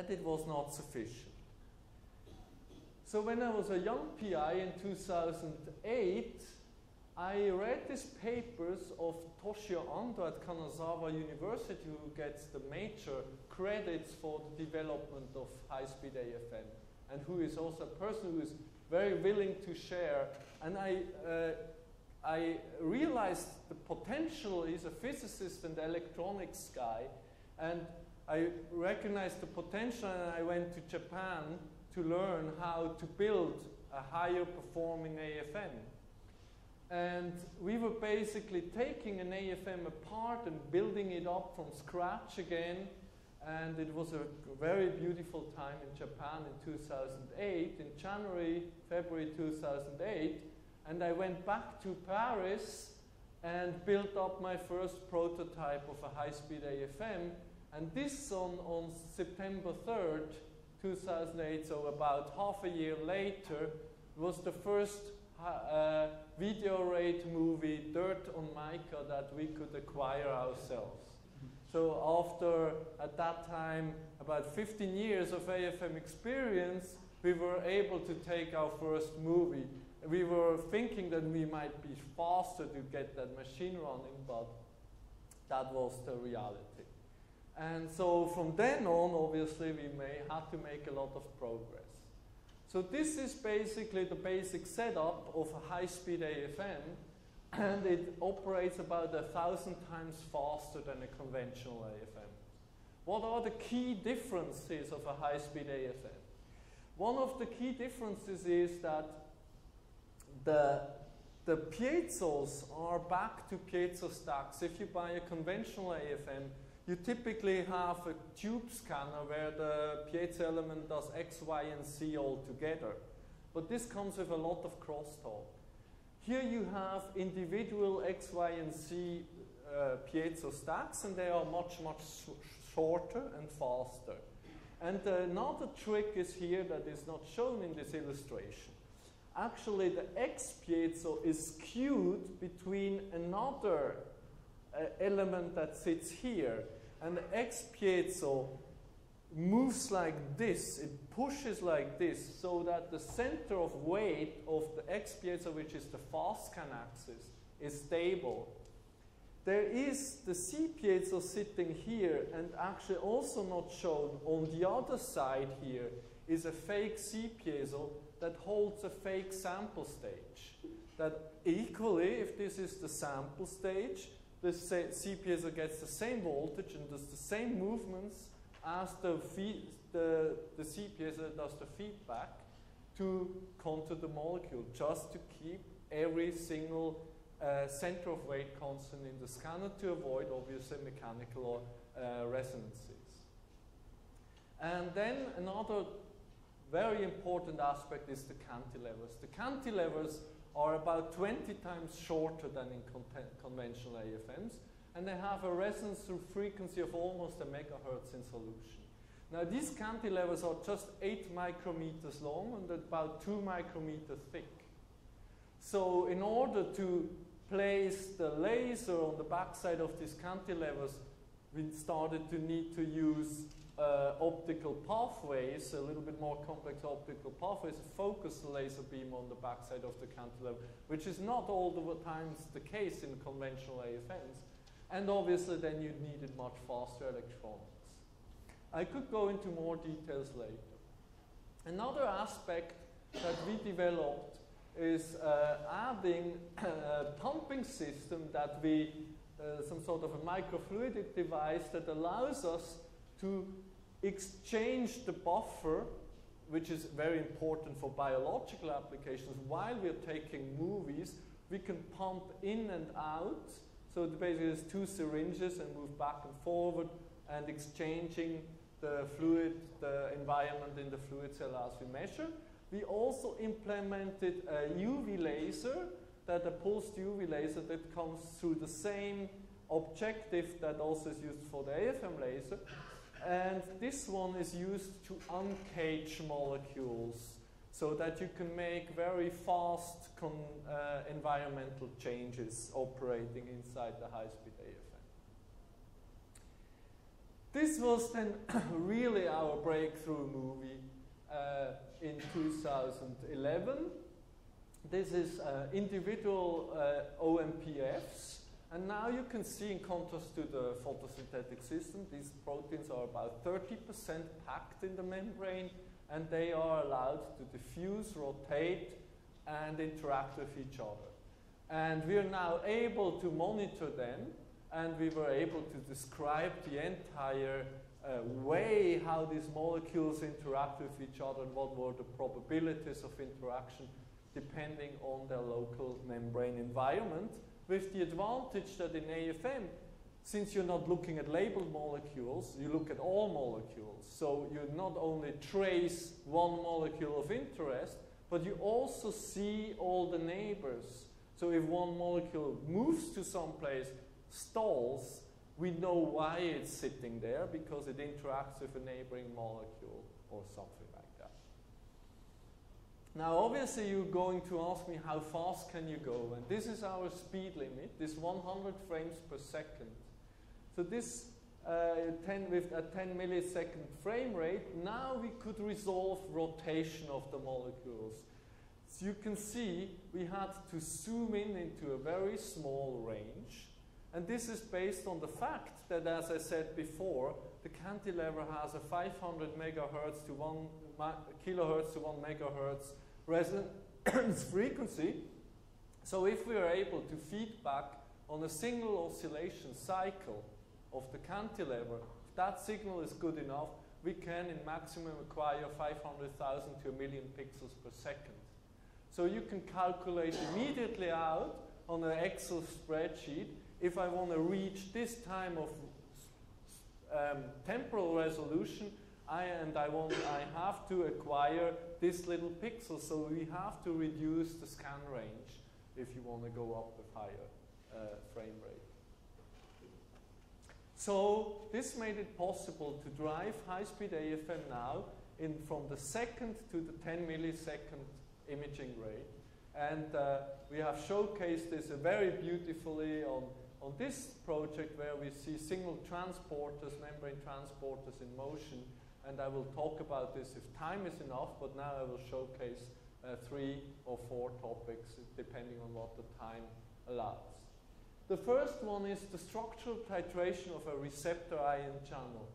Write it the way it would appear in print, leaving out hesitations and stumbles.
that it was not sufficient. So when I was a young PI in 2008, I read these papers of Toshio Ando at Kanazawa University, who gets the major credits for the development of high-speed AFM, and who is also a person who is very willing to share. And I realized the potential. He's a physicist and electronics guy, and I recognized the potential, and I went to Japan to learn how to build a higher performing AFM. And we were basically taking an AFM apart and building it up from scratch again. And it was a very beautiful time in Japan in 2008, in January, February 2008. And I went back to Paris and built up my first prototype of a high-speed AFM. And this on September 3rd, 2008, so about half a year later, was the first video rate movie, Dirt on Mica, that we could acquire ourselves. So after, at that time, about 15 years of AFM experience, we were able to take our first movie. We were thinking that we might be faster to get that machine running, but that was the reality. And so from then on, obviously, we had to make a lot of progress. So this is basically the basic setup of a high-speed AFM, and it operates about 1,000 times faster than a conventional AFM. What are the key differences of a high-speed AFM? One of the key differences is that the piezos are back to piezo stacks. If you buy a conventional AFM, you typically have a tube scanner where the piezo element does X, Y, and Z all together. But this comes with a lot of crosstalk. Here you have individual X, Y, and Z piezo stacks, and they are much, much shorter and faster. And another trick is here that is not shown in this illustration. Actually, the X piezo is skewed between another element that sits here, and the X piezo moves like this, it pushes like this, so that the center of weight of the X piezo, which is the fast scan axis, is stable. There is the C piezo sitting here, and actually also not shown on the other side here is a fake C piezo that holds a fake sample stage. That equally, if this is the sample stage, the C piezo gets the same voltage and does the same movements as the C piezo does the feedback to contour the molecule, just to keep every single center of weight constant in the scanner to avoid, obviously, mechanical resonances. And then another very important aspect is the cantilevers. The cantilevers are about 20 times shorter than in conventional AFMs, and they have a resonance through frequency of almost a megahertz in solution. Now these cantilevers are just 8 micrometers long and about 2 micrometers thick. So in order to place the laser on the backside of these cantilevers, we started to need to use optical pathways, a little bit more complex optical pathways, to focus the laser beam on the backside of the cantilever, which is not all the times the case in conventional AFMs. And obviously then you needed much faster electronics. I could go into more details later. Another aspect that we developed is adding a pumping system that we, some sort of a microfluidic device that allows us to exchange the buffer, which is very important for biological applications. While we're taking movies, we can pump in and out. So basically there's 2 syringes and move back and forward and exchanging the fluid, the environment in the fluid cell as we measure. We also implemented a UV laser, that a pulsed UV laser that comes through the same objective that also is used for the AFM laser. And this one is used to uncage molecules so that you can make very fast environmental changes operating inside the high-speed This was then really our breakthrough movie in 2011. This is individual OMPFs, and now you can see, in contrast to the photosynthetic system, these proteins are about 30% packed in the membrane, and they are allowed to diffuse, rotate, and interact with each other. And we are now able to monitor them, and we were able to describe the entire way how these molecules interact with each other and what were the probabilities of interaction depending on their local membrane environment, with the advantage that in AFM, since you're not looking at labeled molecules, you look at all molecules. So you not only trace one molecule of interest, but you also see all the neighbors. So if one molecule moves to some place, stalls, we know why it's sitting there, because it interacts with a neighboring molecule or something like that. Now obviously you're going to ask me, how fast can you go? And this is our speed limit, this 100 frames per second. So this with a 10 millisecond frame rate, now we could resolve rotation of the molecules. So you can see we had to zoom in into a very small range. And this is based on the fact that, as I said before, the cantilever has a 500 megahertz to 1 kilohertz to 1 megahertz resonance frequency. So if we are able to feed back on a single oscillation cycle of the cantilever, if that signal is good enough, we can in maximum acquire 500,000 to 1 million pixels per second. So you can calculate immediately out on an Excel spreadsheet, if I want to reach this time of temporal resolution, I have to acquire this little pixel. So we have to reduce the scan range if you want to go up with higher frame rate. So this made it possible to drive high-speed AFM now from the second to the 10 millisecond imaging rate. And we have showcased this very beautifully on this project, where we see single transporters, membrane transporters in motion. And I will talk about this if time is enough, but now I will showcase 3 or 4 topics depending on what the time allows. The first one is the structural titration of a receptor ion channel.